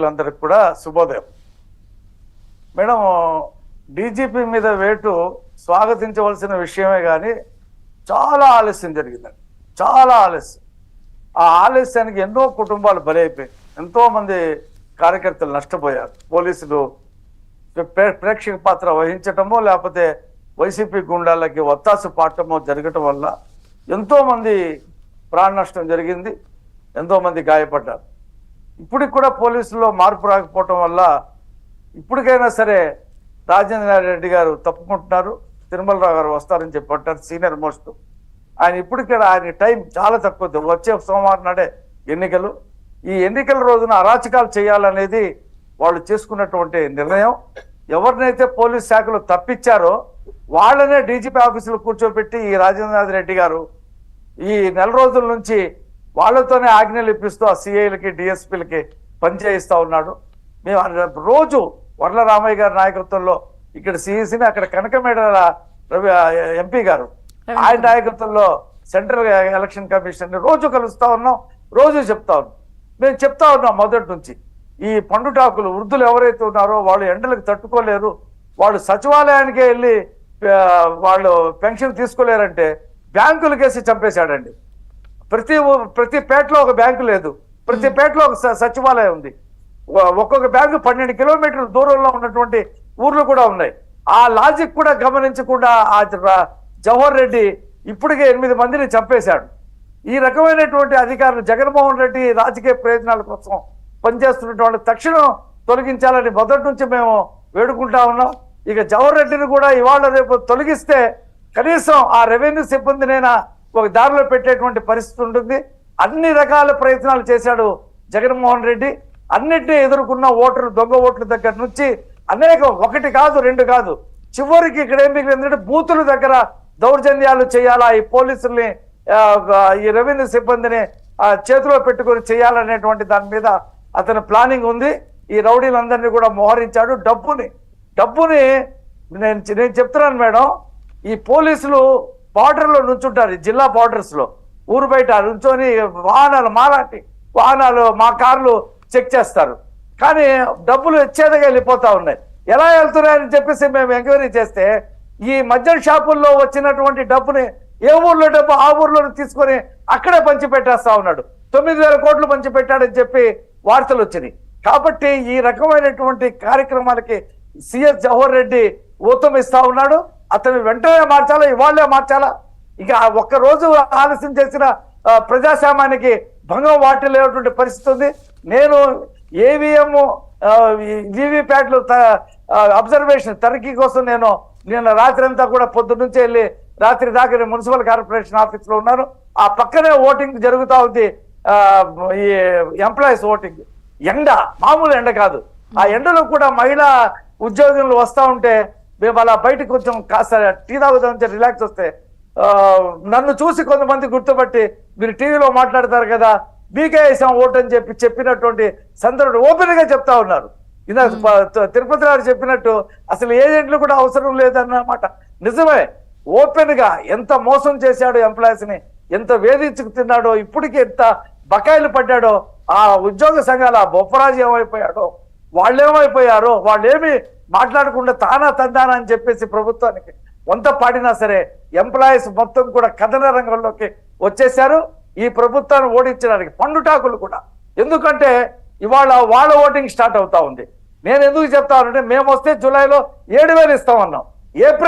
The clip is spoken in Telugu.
అందరికి కూడా శుభోదయం. మేడం, డీజీపీ మీద వేటు స్వాగతించవలసిన విషయమే కానీ చాలా ఆలస్యం జరిగిందండి. చాలా ఆలస్యం. ఆ ఆలస్యానికి ఎన్నో కుటుంబాలు బలైపోయాయి, ఎంతో మంది కార్యకర్తలు నష్టపోయారు. పోలీసులు ప్రేక్షక పాత్ర వహించటమో లేకపోతే వైసీపీ గుండాలకి ఒత్తాసు పాటమో జరగటం వల్ల ఎంతో మంది ప్రాణ నష్టం జరిగింది, ఎంతో మంది గాయపడ్డారు. ఇప్పటికి కూడా పోలీసుల్లో మార్పు రాకపోవటం వల్ల ఇప్పటికైనా సరే రాజేంద్ర రెడ్డి గారు తప్పుకుంటున్నారు, తిరుమలరావు గారు వస్తారని చెప్పంటారు సీనియర్ మోస్ట్. ఆయన ఇప్పటికే ఆయన టైం చాలా తక్కువ. వచ్చే సోమవారం నాడే ఎన్నికలు. ఈ ఎన్నికల రోజున అరాచకాలు చేయాలనేది వాళ్ళు చేసుకున్నటువంటి నిర్ణయం. ఎవరినైతే పోలీస్ శాఖలో తప్పించారో వాళ్ళనే డీజీపీ ఆఫీసులో కూర్చోబెట్టి ఈ రాజేంద్రనాథ్ రెడ్డి గారు ఈ నెల రోజుల నుంచి వాళ్ళతోనే ఆజ్ఞలు ఇప్పిస్తూ ఆ సిఐలకి డిఎస్పీలకి పనిచేయిస్తూ ఉన్నాడు. మేము రోజు వర్ల రామయ్య గారి నాయకత్వంలో ఇక్కడ సిఈసిని, అక్కడ కనకమేడల రవి ఎంపీ గారు ఆయన నాయకత్వంలో సెంట్రల్ ఎలక్షన్ కమిషన్ రోజు కలుస్తూ ఉన్నాం, రోజు చెప్తా ఉన్నాం. మేము చెప్తా ఉన్నాం మొదటి నుంచి, ఈ పండుటాకులు వృద్ధులు ఎవరైతే ఉన్నారో వాళ్ళు ఎండలకు తట్టుకోలేరు, వాళ్ళు సచివాలయానికే వెళ్ళి వాళ్ళు పెన్షన్ తీసుకోలేరంటే బ్యాంకులకేసి చంపేశాడండి. ప్రతి పేటలో ఒక బ్యాంకు లేదు, ప్రతి పేటలో ఒక సచివాలయం ఉంది. ఒక్కొక్క బ్యాంకు 12 కిలోమీటర్ల దూరంలో ఉన్నటువంటి ఊర్లు కూడా ఉన్నాయి. ఆ లాజిక్ కూడా గమనించకుండా ఆ జవహర్ రెడ్డి ఇప్పటికే 8 మందిని చంపేశాడు. ఈ రకమైనటువంటి అధికారులు జగన్మోహన్ రెడ్డి రాజకీయ ప్రయోజనాల కోసం పనిచేస్తున్నటువంటి తక్షణం తొలగించాలని మొదటి నుంచి మేము వేడుకుంటా ఉన్నాం. ఇక జవహర్ రెడ్డిని కూడా ఇవాళ రేపు తొలగిస్తే కనీసం ఆ రెవెన్యూ సిబ్బందినైనా ఒక దారిలో పెట్టేటువంటి పరిస్థితి ఉంటుంది. అన్ని రకాల ప్రయత్నాలు చేశాడు జగన్మోహన్ రెడ్డి. అన్నిటినీ ఎదుర్కొన్న ఓటర్లు, దొంగ ఓట్ల దగ్గర నుంచి అనేక, 1 కాదు 2 కాదు, చివరికి ఇక్కడ ఏం మిగిలిందంటే బూతుల దగ్గర దౌర్జన్యాలు చేయాలా, ఈ పోలీసుల్ని ఈ రెవెన్యూ సిబ్బందిని చేతిలో పెట్టుకొని చేయాలనేటువంటి దాని మీద అతని ప్లానింగ్ ఉంది. ఈ రౌడీలందరినీ కూడా మోహరించాడు. డబ్బుని నేను చెప్తున్నాను మేడం, ఈ పోలీసులు బార్డర్లో నుంచుంటారు, జిల్లా బార్డర్స్లో ఊరు బయట నుంచొని వాహనాలు, మాలాంటి వాహనాలు, మా కార్లు చెక్ చేస్తారు. కానీ డబ్బులు వచ్చేదిగా వెళ్ళిపోతా ఉన్నాయి. ఎలా వెళ్తున్నాయని చెప్పేసి మేము ఎంక్వైరీ చేస్తే ఈ మద్యం షాపుల్లో వచ్చినటువంటి డబ్బుని ఏ ఊర్లో డబ్బు ఆ ఊర్లో తీసుకొని అక్కడే పంచి పెట్టేస్తా ఉన్నాడు. 9,000 కోట్లు పంచి పెట్టాడని చెప్పి వార్తలు వచ్చినాయి. కాబట్టి ఈ రకమైనటువంటి కార్యక్రమాలకి సిఎస్ జవహర్ రెడ్డి ఊతం ఇస్తా ఉన్నాడు. అతను వెంటనే మార్చాలా, ఇవాళ్లే మార్చాలా. ఇక ఒక్కరోజు ఆలస్యం చేసిన ప్రజాస్వామ్యానికి భంగం వాటిల్లేటువంటి పరిస్థితి ఉంది. నేను ఏవిఎం వివిప్యాట్లు అబ్జర్వేషన్ తనిఖీ కోసం నేను రాత్రి అంతా కూడా పొద్దున్న నుంచి వెళ్ళి రాత్రి దాకా మున్సిపల్ కార్పొరేషన్ ఆఫీస్లో ఉన్నాను. ఆ పక్కనే ఓటింగ్ జరుగుతూ ఉంది, ఈ ఎంప్లాయీస్ ఓటింగ్. ఎండ, మామూలు ఎండ కాదు. ఆ ఎండలో కూడా మహిళా ఉద్యోగులు వస్తూ ఉంటే మేము అలా బయటకు కొంచెం కాస్త టీ తాగుదాం రిలాక్స్ వస్తే నన్ను చూసి కొంతమంది గుర్తుపట్టి మీరు టీవీలో మాట్లాడతారు కదా, మీకే వేసాం ఓటు అని చెప్పినటువంటి సందర్భం ఓపెన్ గా చెప్తా ఉన్నారు. ఇలా తిరుపతి గారు చెప్పినట్టు అసలు ఏజెంట్లు కూడా అవసరం లేదన్నమాట. నిజమే, ఓపెన్ గా ఎంత మోసం చేశాడో ఎంప్లాయీస్ ని, ఎంత వేధించుకు తిన్నాడో, ఇప్పటికీ ఎంత బకాయిలు పడ్డాడో. ఆ ఉద్యోగ సంఘాల బొప్పరాజు ఏమైపోయాడో, వాళ్ళేమైపోయారో, వాళ్ళేమి మాట్లాడకుండా తందానా అని చెప్పేసి ప్రభుత్వానికి వంత పాడినా సరే ఎంప్లాయీస్ మొత్తం కూడా కథన రంగంలోకి వచ్చేసారు. ఈ ప్రభుత్వాన్ని ఓడించడానికి పండుటాకులు కూడా. ఎందుకంటే ఇవాళ వాళ్ళ ఓటింగ్ స్టార్ట్ అవుతా ఉంది. నేను ఎందుకు చెప్తానంటే మేము వస్తే జూలైలో 7,000 ఇస్తామన్నాం, ఏప్రిల్